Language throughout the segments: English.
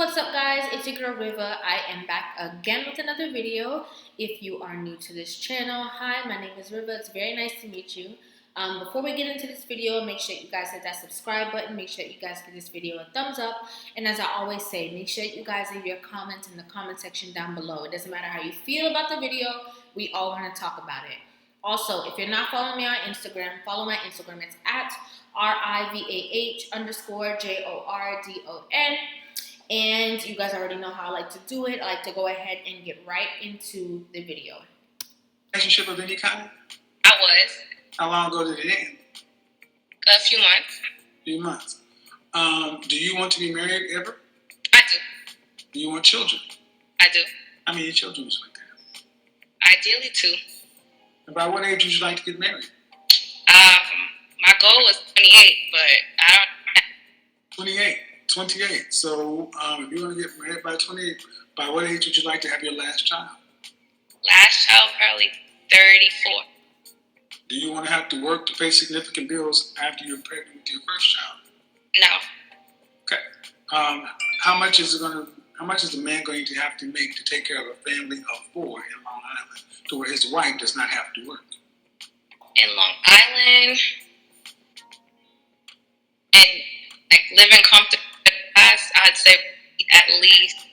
What's up guys, it's your girl Rivah. I am back again with another video. If you are new to this channel, hi, my name is Rivah. It's very nice to meet you. Before we get into this video, make sure you guys hit that subscribe button. Make sure you guys give this video a thumbs up. And as I always say, make sure you guys leave your comments in the comment section down below. It doesn't matter how you feel about the video, we all want to talk about it. Also, if you're not following me on Instagram, follow my Instagram. It's at RIVAH_JORDON. And you guys already know how I like to do it. I like to go ahead and get right into the video. Relationship of any kind? I was. How long ago did it end? A few months. A few months. Do you want to be married ever? I do. Do you want children? I do. How many children would you like to have? Ideally, 2. And by what age would you like to get married? My goal was 28, but I don't. 28. So if you want to get married by 28, by what age would you like to have your last child? Last child, probably 34. Do you want to have to work to pay significant bills after you're pregnant with your first child? No. Okay. How much is the man going to have to make to take care of a family of 4 in Long Island, to where his wife does not have to work? In Long Island, and like living comfortable, I'd say at least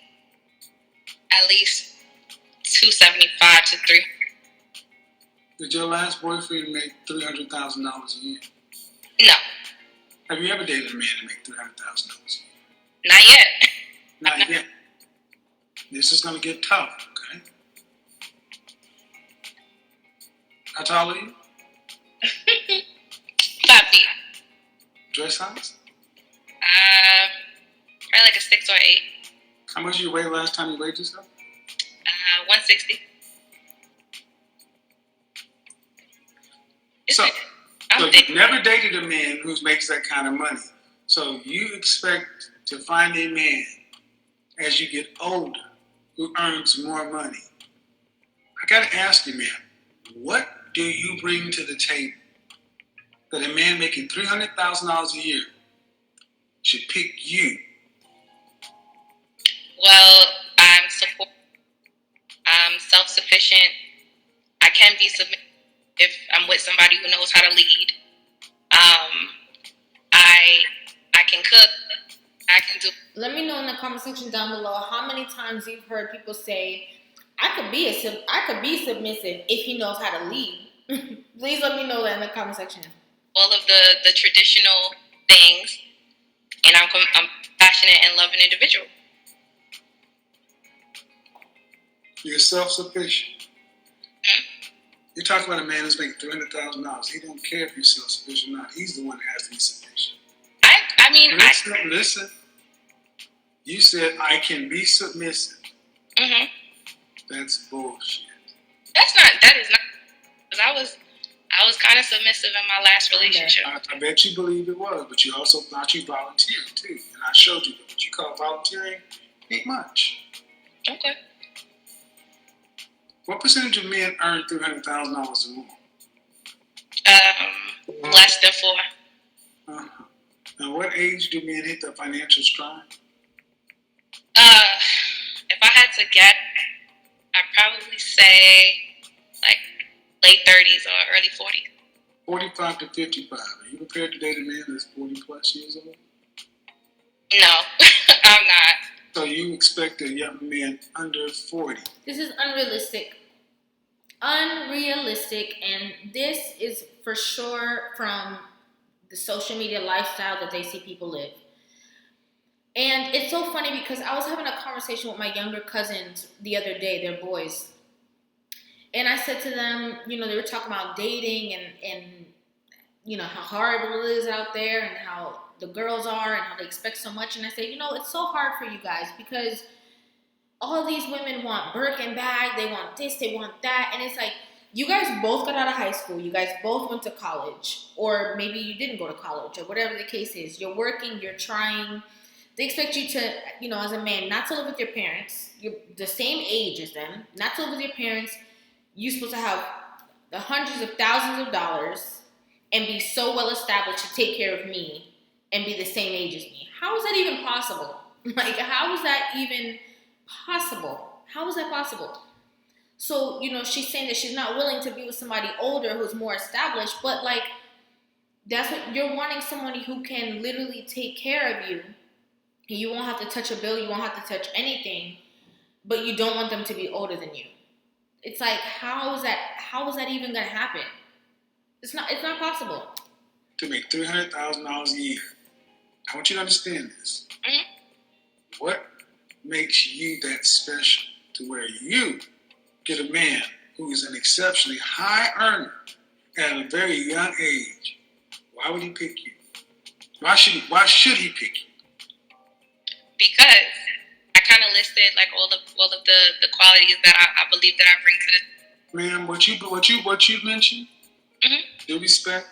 275 to 300. Did your last boyfriend make $300,000 a year? No. Have you ever dated a man to make $300,000 a year? Not yet. Not yet. This is going to get tough, okay? How tall are you? 5 feet. Dress size? Probably like a 6 or 8. How much did you weigh last time you weighed yourself? 160. So you've never dated a man who makes that kind of money. So you expect to find a man as you get older who earns more money. I got to ask you, man, what do you bring to the table that a man making $300,000 a year should pick you? Well, I'm self-sufficient. I can be submissive if I'm with somebody who knows how to lead. I can cook. I can do. Let me know in the comment section down below how many times you've heard people say, I could be submissive if he knows how to lead. Please let me know that in the comment section. All of the traditional things, and I'm passionate and loving individual. You're self-sufficient. You're talking about a man who's making $300,000. He don't care if you're self-sufficient or not. He's the one that has to be sufficient. Listen. You said I can be submissive. Mm-hmm. That's bullshit. That is not. Because I was kind of submissive in my last relationship. I bet you believe it was, but you also thought you volunteered too. And I showed you that what you call volunteering ain't much. Okay. What percentage of men earn $300,000 or more? Less than 4. Uh-huh. Now, what age do men hit the financial stride? If I had to guess, I'd probably say like late 30s or early 40s. 45 to 55. Are you prepared to date a man that's 40 plus years old? No, I'm not. So you expect a young man under 40? This is unrealistic. And this is for sure from the social media lifestyle that they see people live. And it's so funny because I was having a conversation with my younger cousins the other day, they're boys. And I said to them, they were talking about dating and how horrible it is out there and how the girls are and how they expect so much. And I said, it's so hard for you guys because all these women want Birkin bag, they want this, they want that. And it's like, you guys both got out of high school, you guys both went to college, or maybe you didn't go to college, or whatever the case is. You're working, you're trying. They expect you to, as a man, not to live with your parents. You're the same age as them, not to live with your parents. You're supposed to have the hundreds of thousands of dollars and be so well established to take care of me and be the same age as me. How is that even possible? Like, how is that even possible? How is that possible? So, she's saying that she's not willing to be with somebody older who's more established, but like, that's what you're wanting, somebody who can literally take care of you. You won't have to touch a bill, you won't have to touch anything, but you don't want them to be older than you. It's like, how is that even gonna happen? It's not possible. To make $300,000 a year. I want you to understand this. Mm-hmm. What makes you that special to where you get a man who is an exceptionally high earner at a very young age? Why would he pick you? Why should he pick you? Because I kind of listed like all of the qualities that I believe that I bring to the. Ma'am, what you mentioned, due respect,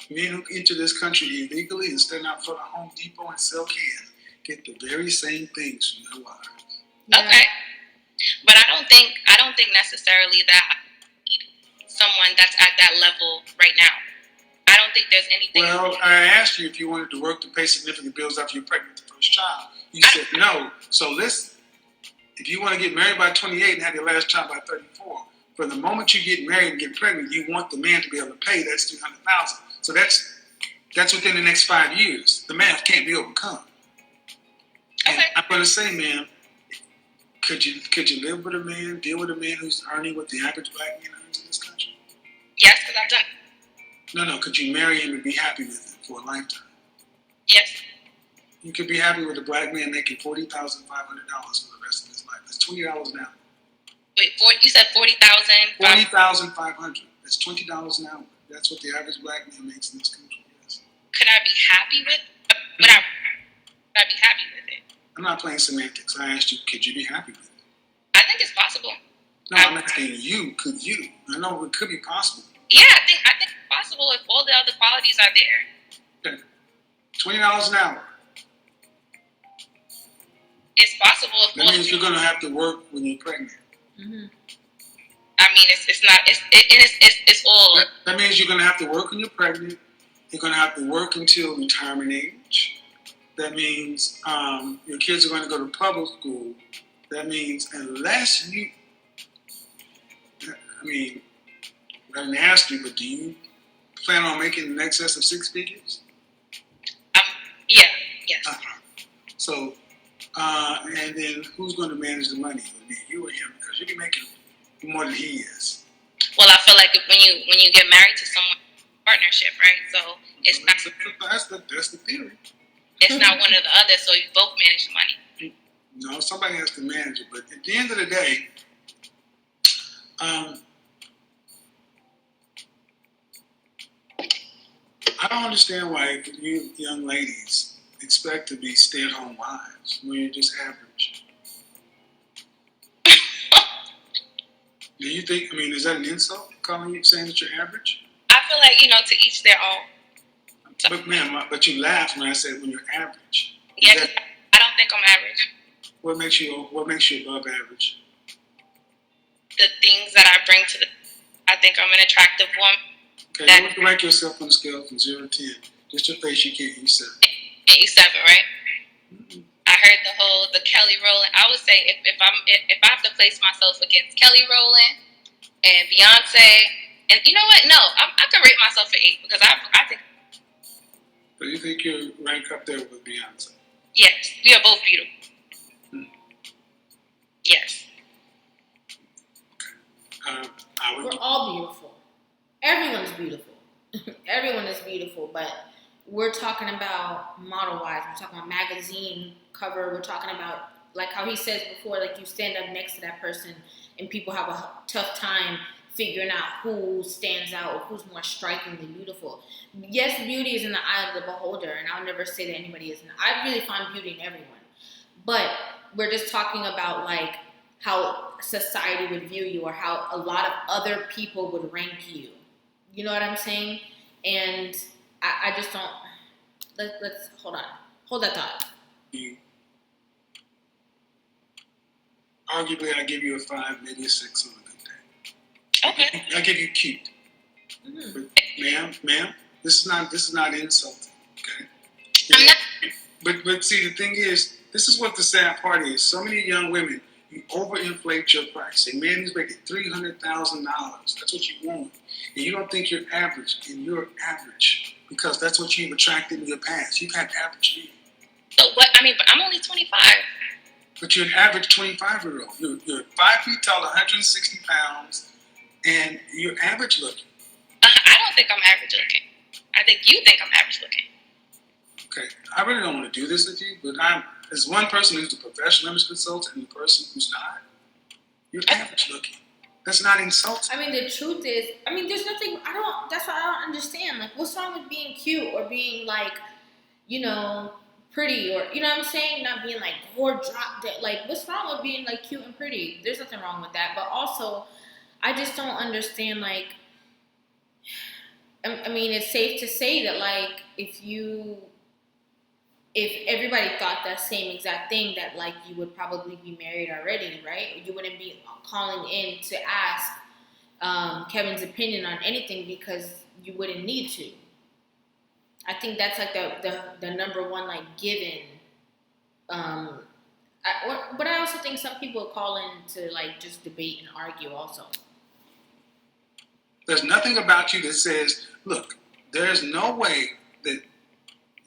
men who enter this country illegally and stand out front of Home Depot and sell cans get the very same things from their wives. Yeah. Okay, but I don't think necessarily that I need someone that's at that level right now. I don't think there's anything. Well, I asked you if you wanted to work to pay significant bills after you're pregnant with the first child. You said no. So listen, if you want to get married by 28 and have your last child by 34, from the moment you get married and get pregnant, you want the man to be able to pay. That's $300,000. So that's within the next 5 years. The math can't be overcome. And Okay. I'm going to say, ma'am, could you live with a man, deal with a man who's earning what the average black man earns in this country? Yes, because I've done it. No. Could you marry him and be happy with him for a lifetime? Yes. You could be happy with a black man making $40,500 for the rest of his life. That's $20 an hour. Wait, you said 40,000? $40,500. That's $20 an hour. That's what the average black man makes in this country. Yes. Could I be happy with? Would I be happy with it? I'm not playing semantics. I asked you, could you be happy with it? I think it's possible. No, I'm asking you, could you? I know it could be possible. Yeah, I think it's possible if all the other qualities are there. Okay. $20 an hour. It's possible if That means you're going to have to work when you're pregnant. Mm-hmm. I mean, it's all. That means you're going to have to work when you're pregnant. You're going to have to work until retirement age. That means your kids are going to go to public school. That means unless you, I didn't ask you, but do you plan on making in excess of 6 figures? Yeah, yes. So, and then who's going to manage the money? It'll be you or him, because you'll be making more than he is. Well, I feel like when you get married to someone, partnership, right? So it's That's the theory. It's not one or the other, so you both manage the money. No, somebody has to manage it. But at the end of the day, I don't understand why you young ladies expect to be stay-at-home wives when you're just average. Do you think, is that an insult, calling you, saying that you're average? I feel like, to each their own. So, but ma'am, but you laughed when I said when you're average. Yeah, I don't think I'm average. What makes you above average? The things that I bring to I think I'm an attractive woman. Okay, you want to rank yourself on a scale from 0 to 10. Just your face, you can't use 7. Can't use 7, right? Mm-hmm. I heard the Kelly Rowland. I would say if I have to place myself against Kelly Rowland and Beyonce, and you know what? No, I can rate myself an 8 because I think. But you think you rank up there with Beyonce? Yes, we are both beautiful. Yes. We're all beautiful. Everyone's beautiful. Everyone is beautiful, but we're talking about model-wise. We're talking about magazine cover. We're talking about, like how he says before, like you stand up next to that person and people have a tough time figuring out who stands out or who's more strikingly beautiful. Yes, beauty is in the eye of the beholder, and I'll never say that anybody isn't. I really find beauty in everyone. But we're just talking about, like, how society would view you or how a lot of other people would rank you. You know what I'm saying? And I just don't. Let's hold on. Hold that thought. Arguably, I give you a 5, maybe a 6 on a good day. Okay. I give you cute. Mm-hmm. But, ma'am, this is not insulting. Okay. I'm not. But see, the thing is, This is what the sad part is. So many young women, you overinflate your price. A man who's making $300,000, that's what you want. And you don't think you're average, and you're average because that's what you've attracted in your past. You've had average men. So what? I mean, but I'm only 25. But you're an average 25-year-old. You're 5 feet tall, 160 pounds, and you're average looking. I don't think I'm average looking. I think you think I'm average looking. Okay, I really don't want to do this with you, but there's one person who's the professional image consultant and the person who's not. You're average looking. That's not insulting. I mean, the truth is, there's nothing, that's what I don't understand. Like, what's wrong with being cute or being, like, pretty or, you know what I'm saying? Not being, like, or drop dead. Like, what's wrong with being, like, cute and pretty? There's nothing wrong with that. But also, I just don't understand, like, it's safe to say that, like, if everybody thought that same exact thing, that, like, you would probably be married already, right? You wouldn't be calling in to ask Kevin's opinion on anything because you wouldn't need to. I think that's, like, the number one, like, given. But I also think some people call in to, like, just debate and argue also. There's nothing about you that says, look, there's no way that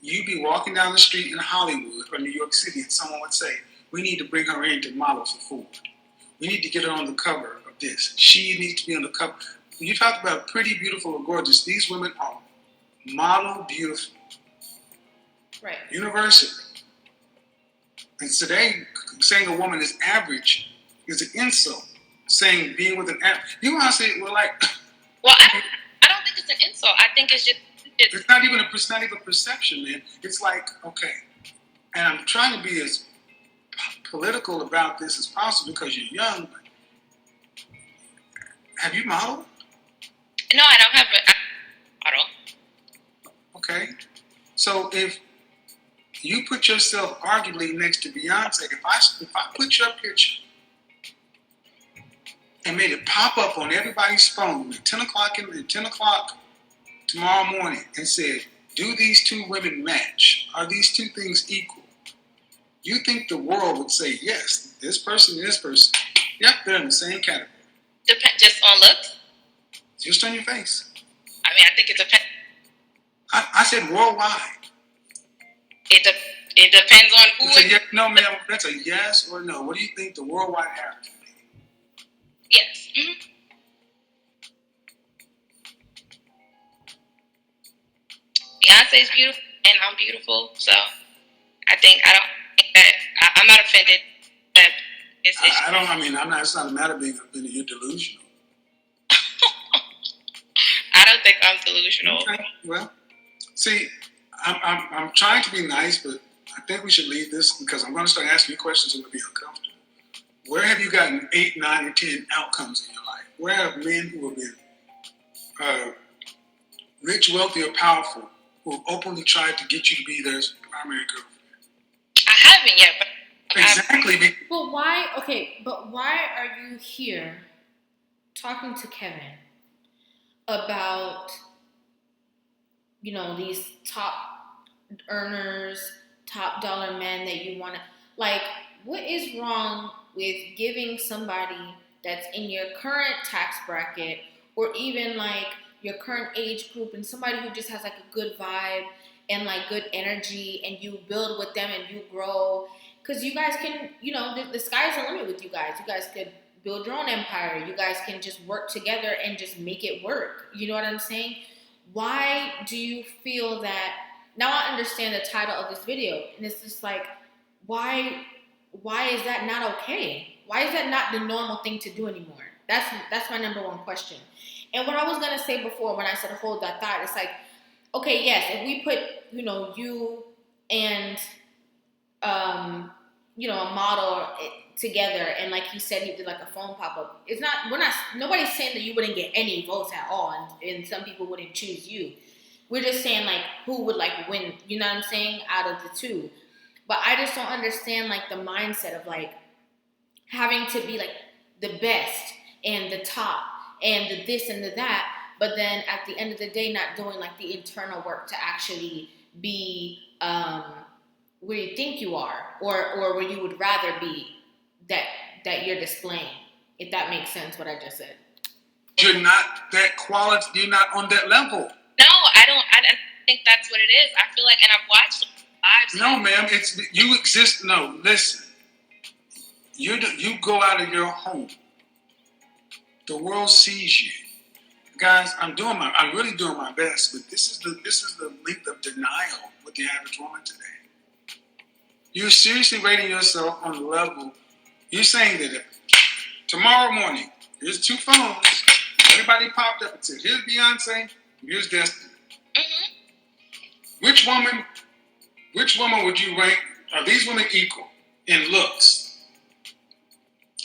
you'd be walking down the street in Hollywood or New York City and someone would say, we need to bring her in to model for Ford. We need to get her on the cover of this. She needs to be on the cover. When you talk about pretty, beautiful, or gorgeous, these women are model beautiful. Right. Universally. And today, saying a woman is average is an insult. Saying being with an average. You want to say, well, like... Well, I don't think it's an insult. I think it's just... It's not even a perception, man. It's like, okay. And I'm trying to be as political about this as possible because you're young. But have you modeled? No, I don't have a model. Okay. So if you put yourself arguably next to Beyonce, if I put your picture and made it pop up on everybody's phone at 10 o'clock tomorrow morning and said, do these two women match? Are these two things equal? You think the world would say, yes, this person and this person, yep, they're in the same category. Just on looks? Just on your face. I mean, I think it depends. I said worldwide. It depends on who no, ma'am, that's a yes or no. What do you think the worldwide average would be? Yes. Mm-hmm. Beyonce's beautiful and I'm beautiful, so I don't think that I'm not offended that it's it's not a matter of being offended. You're delusional. I don't think I'm delusional. Okay. Well, see, I'm trying to be nice, but I think we should leave this because I'm going to start asking you questions that will be uncomfortable. Where have you gotten 8, 9, or 10 outcomes in your life? Where have men who have been rich, wealthy, or powerful who have openly tried to get you to be their primary girlfriend? I haven't yet, but exactly. But why? Okay, but why are you here talking to Kevin about these top earners, top dollar men that you want to like? What is wrong with giving somebody that's in your current tax bracket or even like your current age group and somebody who just has like a good vibe and like good energy and you build with them and you grow? Because you guys can, the sky's the limit with you guys. You guys could build your own empire. You guys can just work together and just make it work. You know what I'm saying? Why do you feel that? Now I understand the title of this video, and it's just like, why is that not okay? Why is that not the normal thing to do anymore? That's my number one question. And what I was gonna say before when I said hold that thought, it's like, okay, yes, if we put you and a model together, and like he said, he did like a phone pop-up. Nobody's saying that you wouldn't get any votes at all, and some people wouldn't choose you. We're just saying like who would like win, you know what I'm saying, out of the two. But I just don't understand like the mindset of like having to be like the best and the top and the this and the that, but then at the end of the day not doing like the internal work to actually be where you think you are, or where you would rather be that you're displaying. If that makes sense, what I just said. You're not that quality. You're not on that level. No, I don't. I think that's what it is. I feel like, and I've watched lives. No, ma'am. It's you exist. No, listen. You go out of your home. The world sees you, guys. I'm really doing my best, but this is the length of denial with the average woman today. You're seriously rating yourself on the level. You're saying that if tomorrow morning, here's 2 phones. Everybody popped up and said, "Here's Beyonce. Here's Destiny." Mm-hmm. Which woman would you rank? Are these women equal in looks?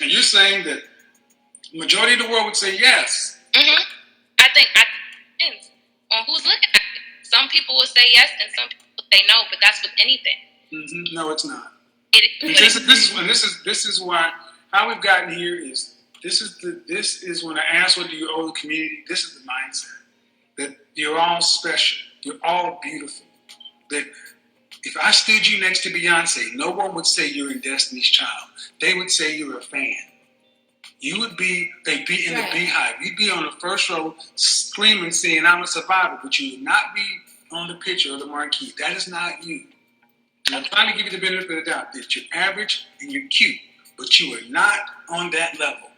And you're saying that the majority of the world would say yes. Mm-hmm. I think it depends on who's looking at it. Some people will say yes, and some people will say no. But that's with anything. Mm-hmm. No, it's not. This is why how we've gotten here is this is when I ask what do you owe the community. This is the mindset that you're all special. You're all beautiful. That if I stood you next to Beyonce, no one would say you're in Destiny's Child. They would say you're a fan. You would be in the beehive. You'd be on the first row screaming, saying, "I'm a survivor," but you would not be on the picture or the marquee. That is not you. And I'm trying to give you the benefit of the doubt that you're average and you're cute, but you are not on that level.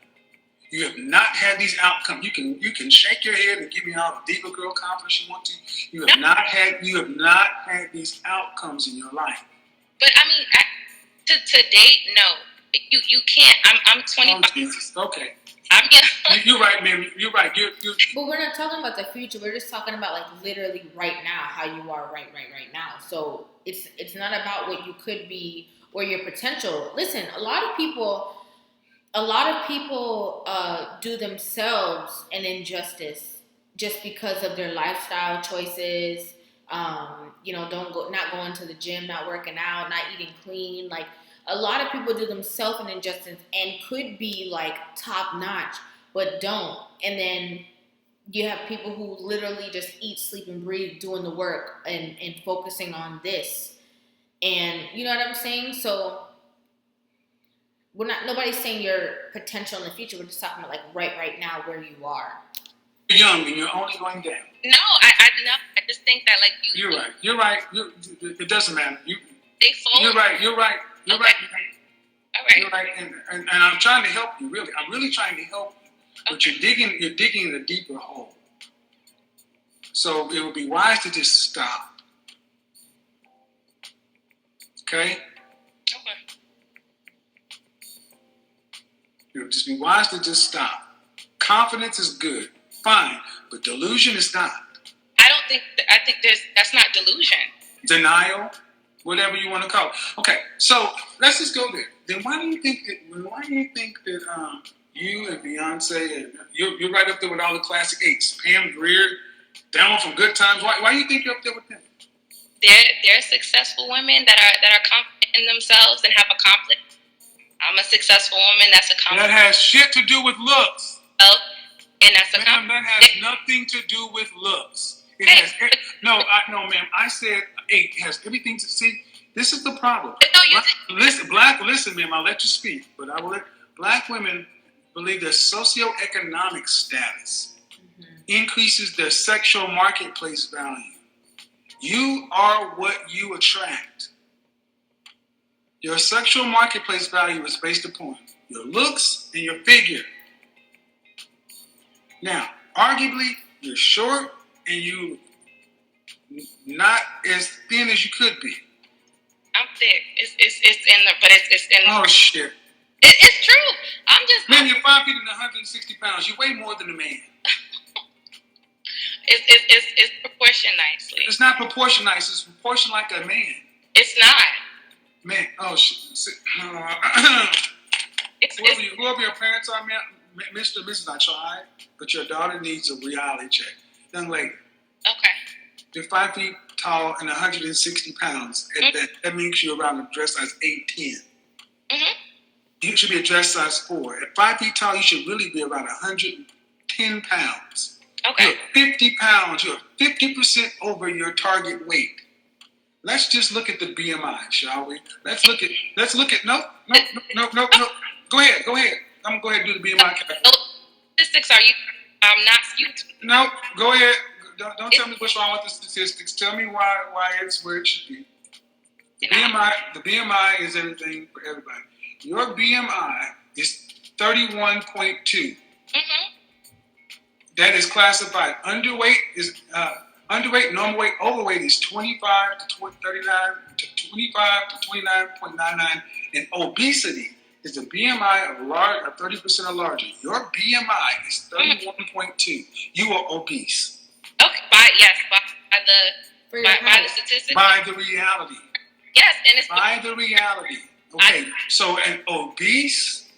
You have not had these outcomes. You can shake your head and give me all the diva girl confidence you want to. You have not had these outcomes in your life. But I mean, to date, no. You can't. I'm 25. Oh, Jesus. Okay. You're right, man. You're right. But we're not talking about the future. We're just talking about like literally right now, how you are right now. So it's not about what you could be or your potential. Listen, a lot of people do themselves an injustice just because of their lifestyle choices. Not going to the gym, not working out, not eating clean. Like a lot of people do themselves an injustice and could be like top notch, but don't. And then you have people who literally just eat, sleep, and breathe, doing the work and focusing on this. And you know what I'm saying? So nobody's saying your potential in the future. We're just talking about like right now where you are. You're young and you're only going down. No, I just think that like You're right. It doesn't matter. They fall. You're right. Okay. All right. You're right. And I'm trying to help you. Really, I'm really trying to help you. But you're digging in a deeper hole. So it would be wise to just stop. Okay. It would just be wise to just stop. Confidence is good, fine, but delusion is not. I think that's not delusion. Denial, whatever you want to call it. Okay, so let's just go there. Then why do you think that you and Beyonce and you're right up there with all the classic eights, Pam Grier, down from Good Times? Why do you think you're up there with them? They're successful women that are confident in themselves and have accomplished. I'm a successful woman that's accomplished. That has shit to do with looks. Oh, and that's accomplished. That has nothing to do with looks. It has no, ma'am. I said it has everything to see. This is the problem. Listen, ma'am. I'll let you speak, but I will let black women believe their socioeconomic status increases their sexual marketplace value. You are what you attract. Your sexual marketplace value is based upon your looks and your figure. Now, arguably, you're short and you not as thin as you could be. I'm thick. It's in the. Oh shit! It's true. Man, you're 5 feet and 160 pounds. You weigh more than a man. It's proportioned nicely. It's not proportioned nice. It's proportioned like a man. It's not. Man, oh shit. Whoever your parents are, man, Mr. and Mrs. I tried, but your daughter needs a reality check. Young lady. Okay. You're 5 feet tall and 160 pounds. That means you're around a dress size 8'10". Mm-hmm. You should be a dress size 4. At 5 feet tall, you should really be around 110 pounds. Okay. You're 50 pounds. You're 50% over your target weight. Let's just look at the BMI, shall we? Let's look at no. Go ahead. I'm gonna go ahead and do the BMI calculation. Those statistics are not skewed. No, go ahead. Don't tell me what's wrong with the statistics. Tell me why it's where it should be. The BMI is everything for everybody. Your BMI is 31.2. Mm-hmm. That is classified. Underweight is underweight, normal weight, overweight is 25 to 29.99, and obesity is the BMI of 30% or larger. Your BMI is 31.2. You are obese. Okay, by the statistics. By the reality. Yes, and it's by the reality. Okay, so an obese,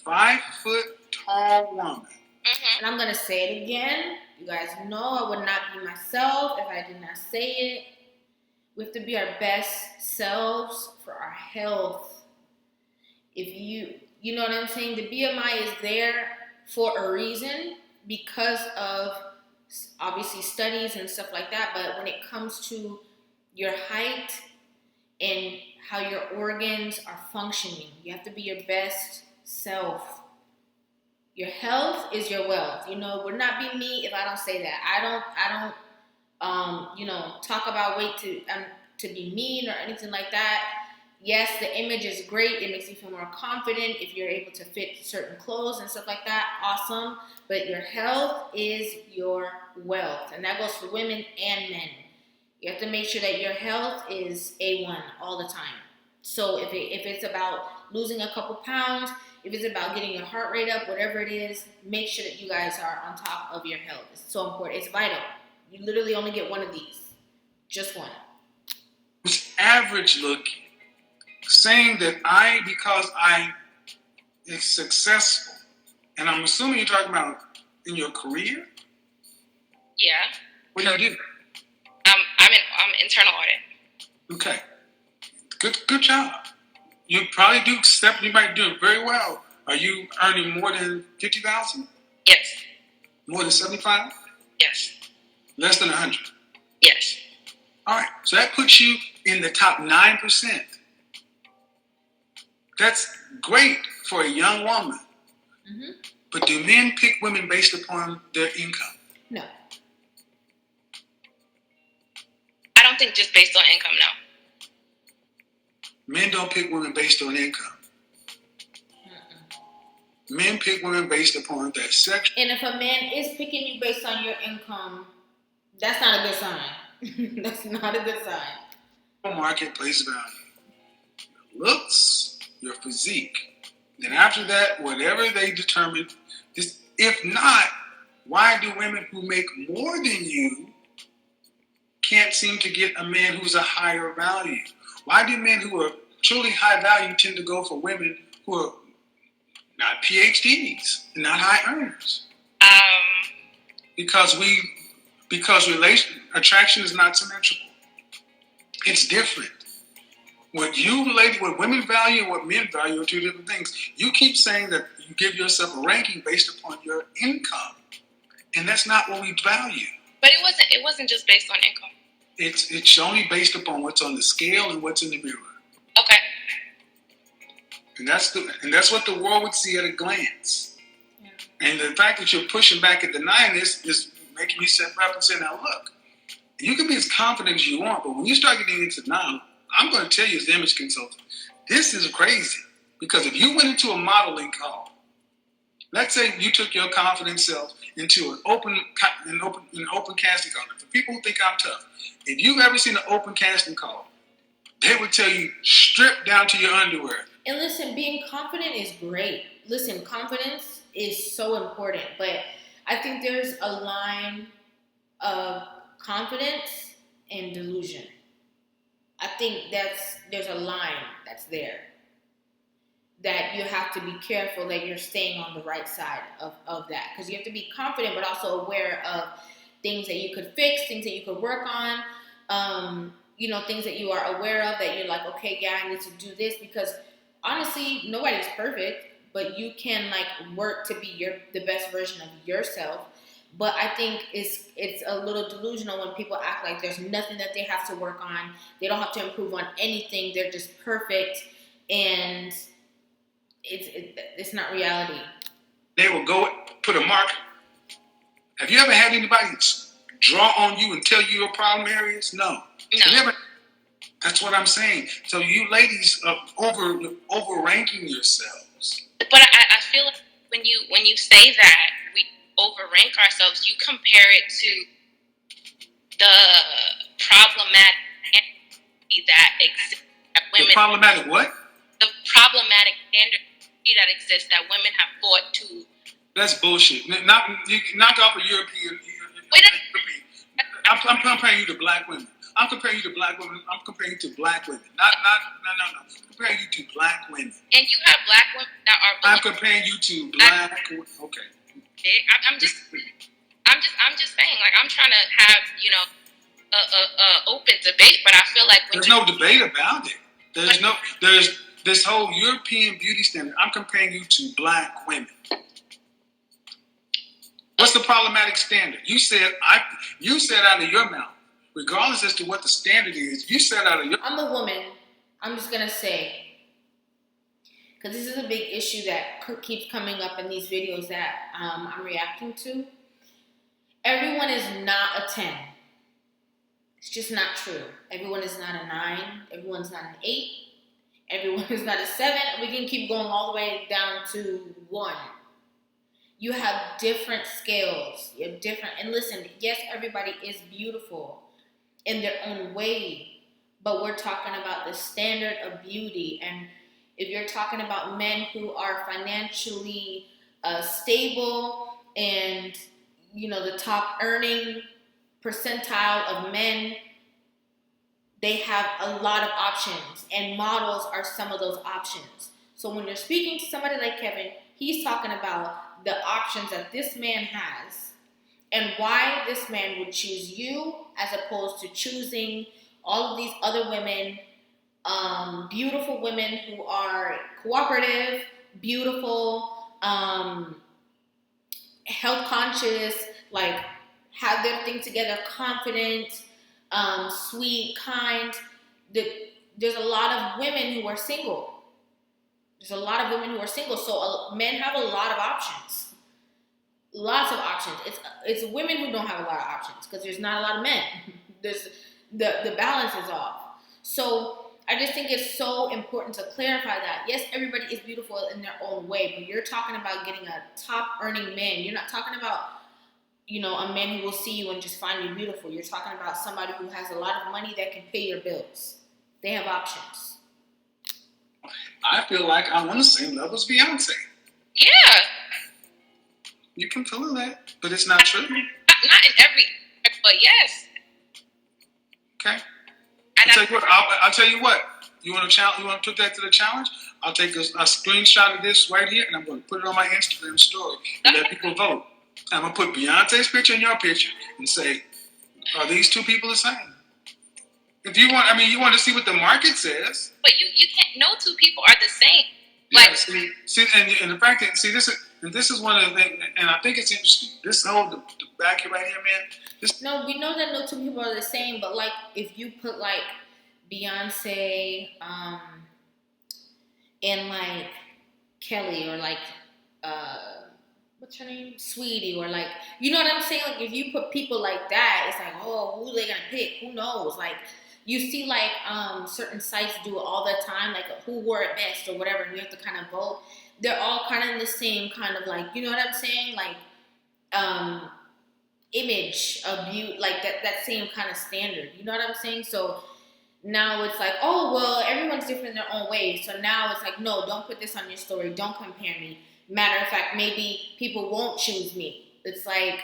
5 foot tall woman. And I'm going to say it again. You guys know I would not be myself if I did not say it. We have to be our best selves for our health. If you know what I'm saying? The BMI is there for a reason because of obviously studies and stuff like that. But when it comes to your height and how your organs are functioning, you have to be your best self. Your health is your wealth. Would not be me if I don't say that. I don't talk about weight to be mean or anything like that. Yes, the image is great. It makes you feel more confident if you're able to fit certain clothes and stuff like that. Awesome. But your health is your wealth. And that goes for women and men. You have to make sure that your health is A1 all the time. So if it's about losing a couple pounds, if it's about getting your heart rate up, whatever it is, make sure that you guys are on top of your health. It's so important. It's vital. You literally only get one of these. Just one. It's average looking. Saying that because I is successful, and I'm assuming you're talking about in your career? Yeah. What do you do? I'm internal audit. Okay. Good job. You probably do you might do it very well. Are you earning more than 50,000? Yes. More than 75? Yes. Less than 100? Yes. All right. So that puts you in the top 9%. That's great for a young woman. Mm-hmm. But do men pick women based upon their income? No. I don't think just based on income, no. Men don't pick women based on income. Men pick women based upon their sex. And if a man is picking you based on your income, that's not a good sign. That's not a good sign. Marketplace value. Your looks, your physique. Then after that, whatever they determine, if not, why do women who make more than you can't seem to get a man who's a higher value? Why do men who are truly high value tend to go for women who are not PhDs, not high earners? Because attraction is not symmetrical. It's different. What women value and what men value are two different things. You keep saying that you give yourself a ranking based upon your income, and that's not what we value. But it wasn't just based on income. It's only based upon what's on the scale and what's in the mirror. Okay. And that's what the world would see at a glance. Yeah. And the fact that you're pushing back and denying this is making me step up and say, now look, you can be as confident as you want, but when you start getting into denial, I'm going to tell you as the image consultant, this is crazy. Because if you went into a modeling call, let's say you took your confident self into an open casting call. For people who think I'm tough, if you've ever seen an open casting call, they would tell you strip down to your underwear. And listen, being confident is great. Listen, confidence is so important, but I think there's a line of confidence and delusion. I think there's a line that's there that you have to be careful that you're staying on the right side of that, because you have to be confident but also aware of things that you could fix, things that you could work on, things that you are aware of that you're like, okay, yeah, I need to do this, because honestly, nobody's perfect, but you can work to be the best version of yourself. But I think it's a little delusional when people act like there's nothing that they have to work on. They don't have to improve on anything. They're just perfect, and it's not reality. They will go put a mark. Have you ever had anybody draw on you and tell you your problem areas? No. No. That's what I'm saying. So you ladies are overranking yourselves. But I feel like when you say that we overrank ourselves, you compare it to the problematic energy that exists that women. The problematic what? The problematic standard that exists that women have fought to. That's bullshit. You knock off a European. I'm comparing you to black women. I'm comparing you to black women. I'm comparing you to black women. No. I'm comparing you to black women. And you have black women that are. I'm comparing you to black. Okay. I'm just saying, like, I'm trying to have, a open debate, but I feel like there's no debate about it. There's this whole European beauty standard. I'm comparing you to black women. What's the problematic standard? You said out of your mouth, regardless as to what the standard is, you said out of your. I'm a woman. I'm just gonna say, because this is a big issue that keeps coming up in these videos that I'm reacting to. Everyone is not a 10. It's just not true. Everyone is not a 9. Everyone's not an 8. Everyone is not a 7. We can keep going all the way down to 1. You have different scales. You have different, and listen, yes, everybody is beautiful in their own way, but we're talking about the standard of beauty. And if you're talking about men who are financially stable and, the top earning percentile of men, they have a lot of options, and models are some of those options. So when you're speaking to somebody like Kevin, he's talking about the options that this man has and why this man would choose you as opposed to choosing all of these other women, beautiful women who are cooperative, beautiful, health conscious, like have their thing together, confident, sweet, kind. There's a lot of women who are single. So men have a lot of options. Lots of options. It's women who don't have a lot of options because there's not a lot of men. There's the balance is off. So I just think it's so important to clarify that. Yes, everybody is beautiful in their own way, but you're talking about getting a top earning man. You're not talking about, a man who will see you and just find you beautiful. You're talking about somebody who has a lot of money that can pay your bills. They have options. I feel like I'm on the same level as Beyonce. Yeah. You can feel that, but it's not true. Not in every, but yes. Okay. I'll tell you what. You want to put that to the challenge? I'll take a screenshot of this right here, and I'm going to put it on my Instagram story and let people vote. I'm going to put Beyonce's picture and your picture and say, are these two people the same? If you want, you want to see what the market says. But you can't. No two people are the same. Yeah, see, and the fact that this is one of the things, and I think it's interesting. This whole the back here right here, man. No, we know that no two people are the same, but like if you put like Beyonce, and like Kelly or like what's her name, Sweetie, or like, you know what I'm saying? Like if you put people like that, it's like, oh, who are they gonna pick? Who knows? Like you see like certain sites do it all the time, like who wore it best or whatever, and you have to kind of vote. They're all kind of in the same kind of like, you know what I'm saying? Like image of beauty, like that same kind of standard. You know what I'm saying? So now it's like, oh, well, everyone's different in their own way. So now it's like, no, don't put this on your story. Don't compare me. Matter of fact, maybe people won't choose me. It's like...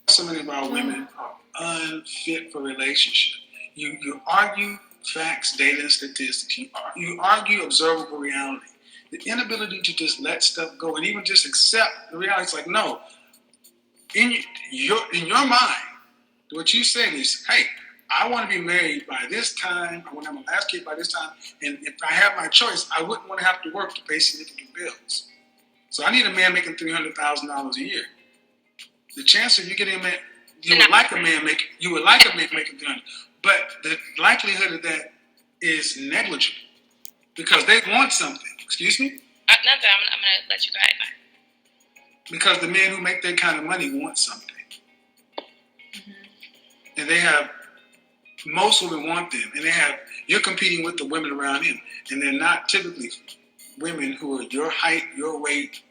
So many of our women are unfit for relationship. You argue facts, data, and statistics. You argue observable reality. The inability to just let stuff go and even just accept the reality. It's like, no. In your mind, what you said is, hey, I want to be married by this time. I want to have my last kid by this time. And if I have my choice, I wouldn't want to have to work to pay significant bills. So I need a man making $300,000 a year. The chance of you getting a man, you would like a man making $300, but the likelihood of that is negligible because they want something. Excuse me? I'm going to let you go ahead. Because the men who make that kind of money want something. And they have, most women want them. And you're competing with the women around him. And they're not typically women who are your height, your weight,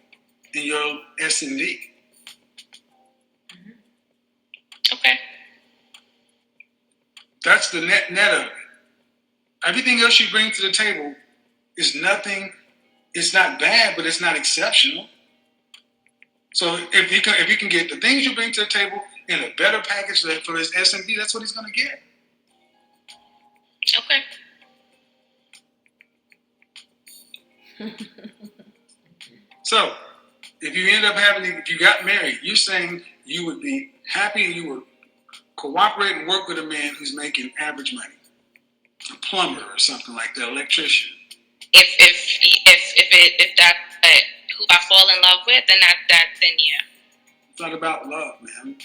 and your S&D. Okay. That's the net of it. Everything else you bring to the table is nothing. It's not bad, but it's not exceptional. So if you can get the things you bring to the table in a better package for his S&D, that's what he's going to get. Okay. So if you got married, you're saying you would be happy and you would cooperate and work with a man who's making average money, a plumber or something like that, electrician. If that's who I fall in love with, then then yeah. It's not about love, man.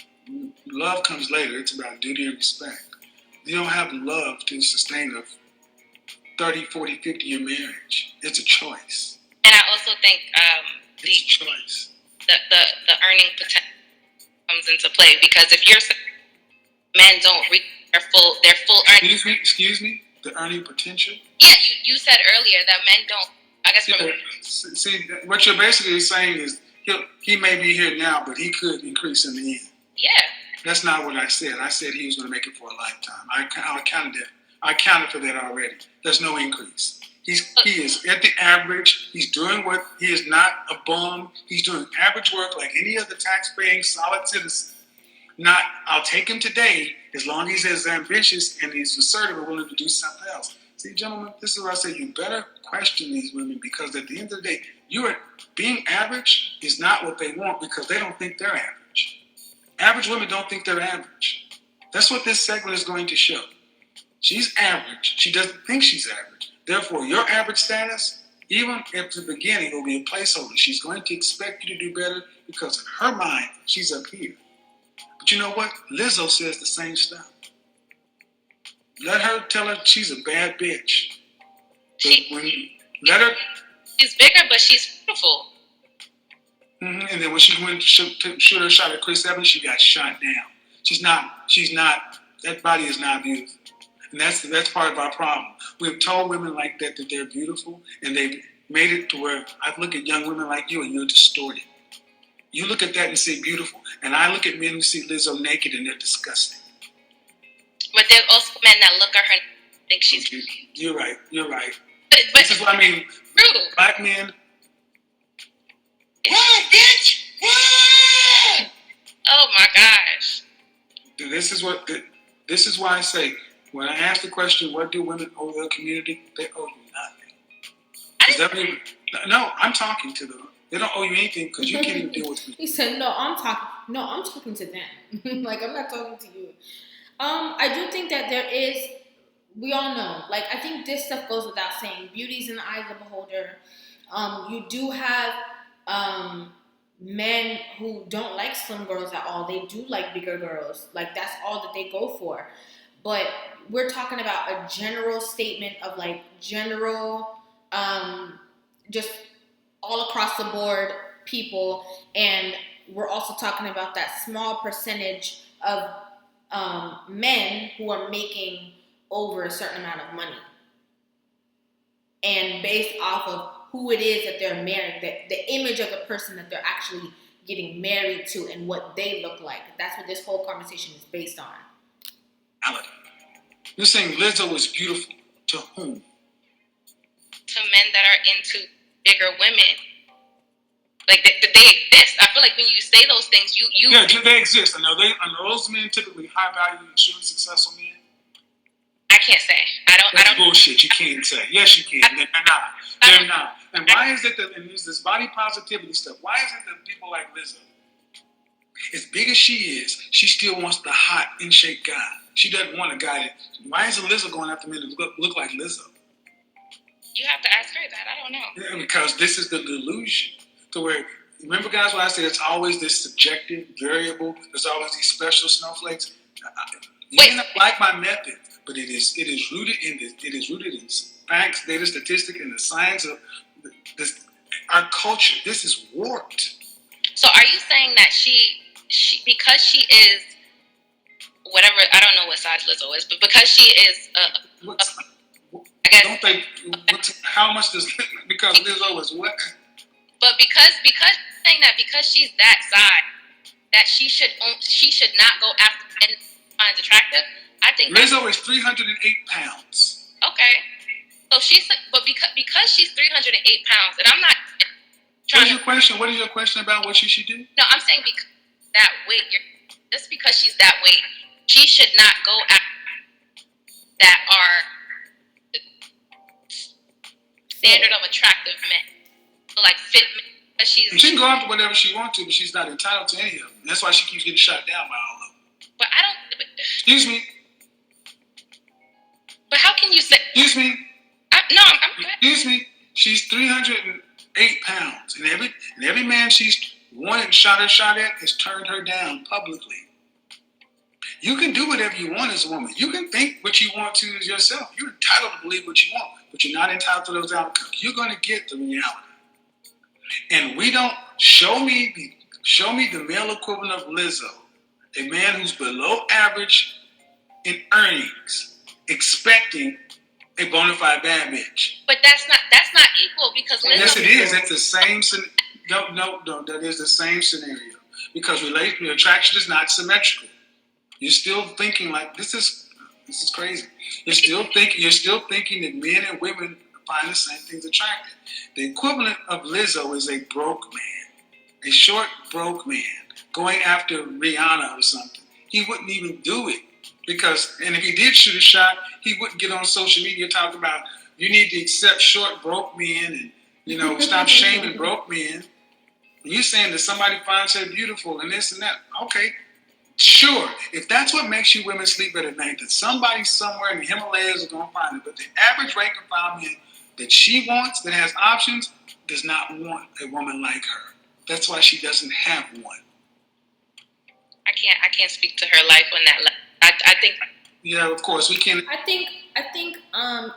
Love comes later. It's about duty and respect. You don't have love to sustain a 30, 40, 50-year marriage. It's a choice. And I also think it's a choice. The earning potential comes into play because if men don't reach their full earning. Excuse me. The earning potential. Yeah, you said earlier that men don't. I guess. Yeah, see, what you're basically saying is he may be here now, but he could increase in the end. Yeah. That's not what I said. I said he was going to make it for a lifetime. I counted that. I counted for that already. There's no increase. He is at the average. He's doing what he is not a bum. He's doing average work like any other tax-paying solid citizen. Not, I'll take him today as long as he's as ambitious and he's assertive and willing to do something else. See, gentlemen, this is where I say you better question these women because at the end of the day, being average is not what they want because they don't think they're average. Average women don't think they're average. That's what this segment is going to show. She's average. She doesn't think she's average. Therefore, your average status, even at the beginning, will be a placeholder. She's going to expect you to do better because in her mind, she's up here. But you know what? Lizzo says the same stuff. Let her tell her she's a bad bitch. She's bigger, but she's beautiful. Mm-hmm. And then when she went to shoot her shot at Chris Evans, she got shot down. She's not. That body is not beautiful. And that's part of our problem. We've told women like that they're beautiful, and they've made it to where I look at young women like you and you're distorted. You look at that and say beautiful, and I look at men who see Lizzo naked and they're disgusting. But there's also men that look at her and think she's beautiful. You're right. But this is what I mean. True. Black men. What, bitch? What? Oh my gosh. This is why I say when I ask the question, what do women owe their community? They owe you nothing. No, I'm talking to them. They don't owe you anything because you can't even deal with me. He said, "No, I'm talking to them. Like I'm not talking to you." I do think that there is. We all know. Like I think this stuff goes without saying. Beauty's in the eye of the beholder. You do have men who don't like slim girls at all. They do like bigger girls. Like that's all that they go for. But we're talking about a general statement of like general, just all across the board people, and we're also talking about that small percentage of men who are making over a certain amount of money, and based off of who it is that they're marrying, the image of the person that they're actually getting married to and what they look like. That's what this whole conversation is based on. Alec, you're saying Lizzo is beautiful to whom? To men that are into bigger women. Like they exist. I feel like when you say those things, you yeah, they exist. Are those men typically high value, extremely successful men? I can't say. I don't. Bullshit. You can't say. Yes, you can. They're not. And why is it that and there's this body positivity stuff? Why is it that people like Lizzo, as big as she is, she still wants the hot, in shape guy? She doesn't want a guy that. Why isn't Lizzo going after men that look like Lizzo? You have to ask her that. I don't know. Yeah, because this is the delusion to where Remember, guys, when I said it's always this subjective variable, there's always these special snowflakes. You may not like my method, but it is rooted in facts, data, statistics, and the science of this. Our culture. This is warped. So are you saying that she because she is whatever, I don't know what size Lizzo is, but because she is I guess don't they? How much does because Lizzo is what? But because saying that because she's that size, that she should not go after men finds attractive. I think Lizzo is 308 pounds. Okay, so but because she's 308 pounds, and I'm not trying. What is your question about what she should do? No, I'm saying because that weight, just because she's that weight, she should not go after that are standard of attractive men. So like fit men. She can go after whatever she wants to, but she's not entitled to any of them. That's why she keeps getting shot down by all of them. But I don't. Excuse me. But how can you say? Excuse me. I'm Excuse me. She's 308 pounds, and every man she's wanted and shot at has turned her down publicly. You can do whatever you want as a woman. You can think what you want to as yourself. You're entitled to believe what you want, but you're not entitled to those outcomes. You're going to get the reality. And we don't show me the male equivalent of Lizzo, a man who's below average in earnings, expecting a bona fide bad bitch. But that's not equal because Lizzo. Yes, it is. It's the same. No. That is the same scenario because attraction is not symmetrical. You're still thinking like this is crazy. You're still thinking that men and women find the same things attractive. The equivalent of Lizzo is a broke man, a short broke man going after Rihanna or something. He wouldn't even do it and if he did shoot a shot, he wouldn't get on social media talking about you need to accept short broke men and stop shaming broke men. And you're saying that somebody finds her beautiful and this and that. Okay, sure. If that's what makes you women sleep better at night, that somebody somewhere in the Himalayas is going to find it. But the average rank and file man that she wants, that has options, does not want a woman like her. That's why she doesn't have one. I can't speak to her life on that level. I think. Yeah, of course we can. I think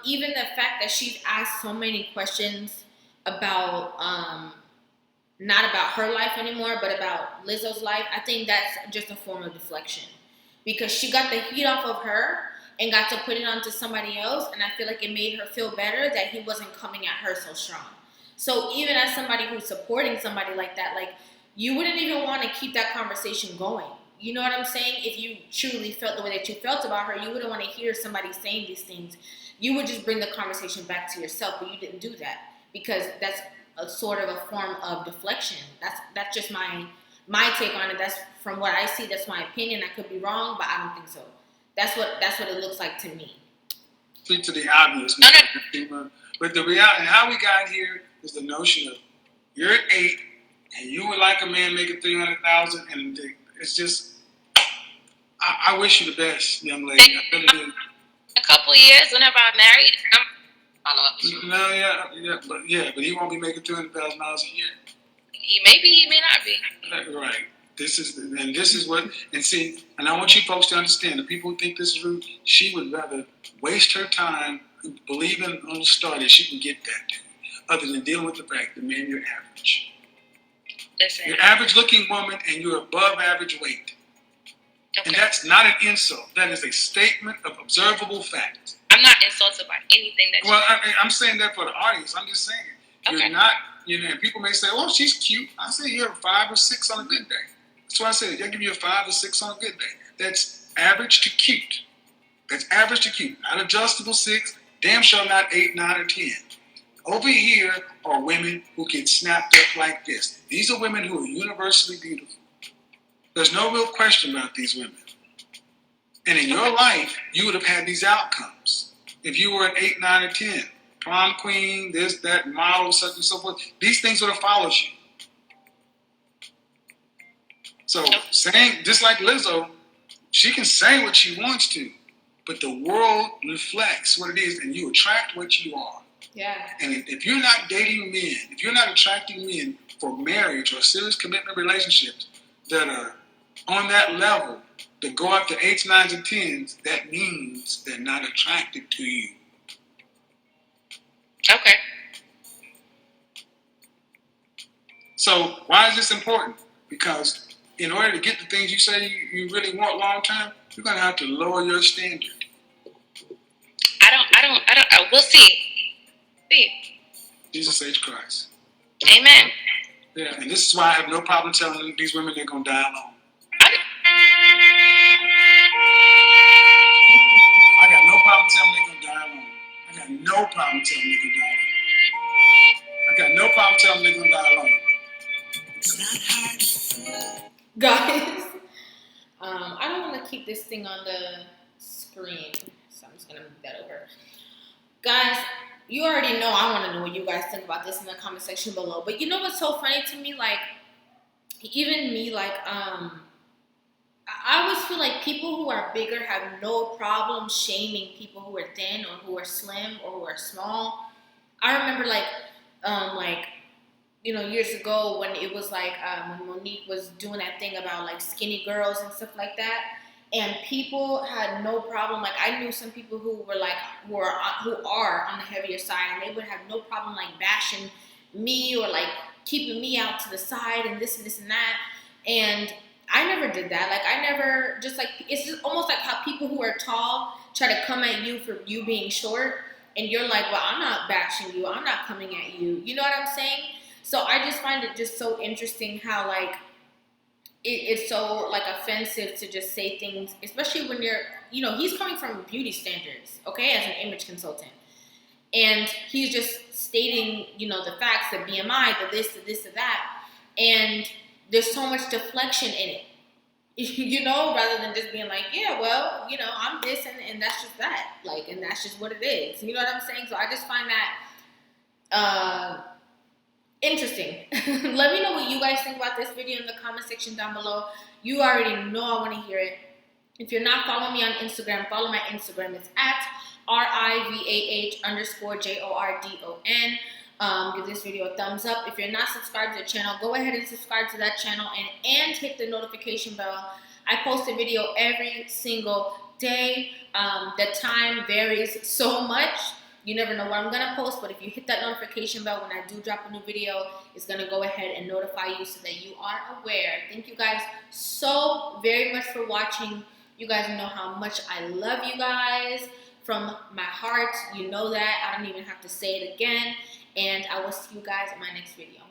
even the fact that she's asked so many questions about not about her life anymore, but about Lizzo's life, I think that's just a form of deflection because she got the heat off of her and got to put it onto somebody else, and I feel like it made her feel better that he wasn't coming at her so strong. So even as somebody who's supporting somebody like that, like you wouldn't even want to keep that conversation going. You know what I'm saying? If you truly felt the way that you felt about her, you wouldn't want to hear somebody saying these things. You would just bring the conversation back to yourself, but you didn't do that because that's a sort of a form of deflection. That's just my take on it. That's from what I see. That's my opinion. I could be wrong, but I don't think so. That's what it looks like to me. Speak to the obvious, but the reality and how we got here is the notion of you're at 8 and you would like a man making $300,000, and it's just. I wish you the best, young lady. I really do. A couple of years, whenever I'm married, but he won't be making $200,000 a year. He may not be. Right. This is what, and I want you folks to understand, the people who think this is rude, she would rather waste her time believing on the star that she can get that dude, other than dealing with the fact that, man, you're average. Listen. You're average looking woman and you're above average weight. Okay. And that's not an insult. That is a statement of observable fact. I'm not insulted by anything that I'm saying that for the audience. I'm just saying. You're not, and people may say, oh, she's cute. I say you're a 5 or 6 on a good day. That's why I said, I give you a 5 or 6 on a good day. That's average to cute. That's average to cute. Not adjustable 6, damn sure not 8, 9, or 10. Over here are women who get snapped up like this. These are women who are universally beautiful. There's no real question about these women. And in your life, you would have had these outcomes. If you were an 8, 9, or 10, prom queen, this, that, model, such and so forth, these things would have followed you. So saying, just like Lizzo, she can say what she wants to, but the world reflects what it is, and you attract what you are. Yeah. And if you're not dating men, if you're not attracting men for marriage or serious commitment relationships that are on that level to go up to 8s, 9s, and 10s, that means they're not attracted to you. Okay. So why is this important? Because in order to get the things you say you really want long term, you're going to have to lower your standard. We'll see. Jesus H. Christ. Amen. Yeah, and this is why I have no problem telling these women they're going to die alone. I got no problem telling them they're going to die alone. I got no problem telling them they're going to die alone. I got no problem telling them they're going to die alone. It's not hard. Guys, I don't want to keep this thing on the screen, so I'm just going to move that over. Guys, you already know I want to know what you guys think about this in the comment section below. But you know what's so funny to me? Like, even me, like, I always feel like people who are bigger have no problem shaming people who are thin or who are slim or who are small. I remember, like, you know, years ago when it was like, when Monique was doing that thing about like skinny girls and stuff like that. And people had no problem. Like, I knew some people who were like, who are on the heavier side, and they would have no problem like bashing me or like keeping me out to the side and this and that. And I never did that. Like, I never, just like, it's just almost like how people who are tall try to come at you for you being short, and you're like, well, I'm not bashing you, I'm not coming at you. You know what I'm saying? So I just find it just so interesting how like it's so like offensive to just say things, especially when you're, you know, he's coming from beauty standards, okay, as an image consultant. And he's just stating, you know, the facts, the BMI, the this, the that. And there's so much deflection in it, you know, rather than just being like, yeah, well, you know, I'm this and that's just that. Like, and that's just what it is. You know what I'm saying? So I just find that interesting. Let me know what you guys think about this video in the comment section down below. You already know I want to hear it. If you're not following me on Instagram, follow my Instagram. It's at RIVAH_JORDON. Give this video a thumbs up. If you're not subscribed to the channel, go ahead and subscribe to that channel and hit the notification bell. I post a video every single day. The time varies so much. You never know what I'm going to post, but if you hit that notification bell when I do drop a new video, it's going to go ahead and notify you so that you are aware. Thank you guys so very much for watching. You guys know how much I love you guys from my heart. You know that. I don't even have to say it again. And I will see you guys in my next video.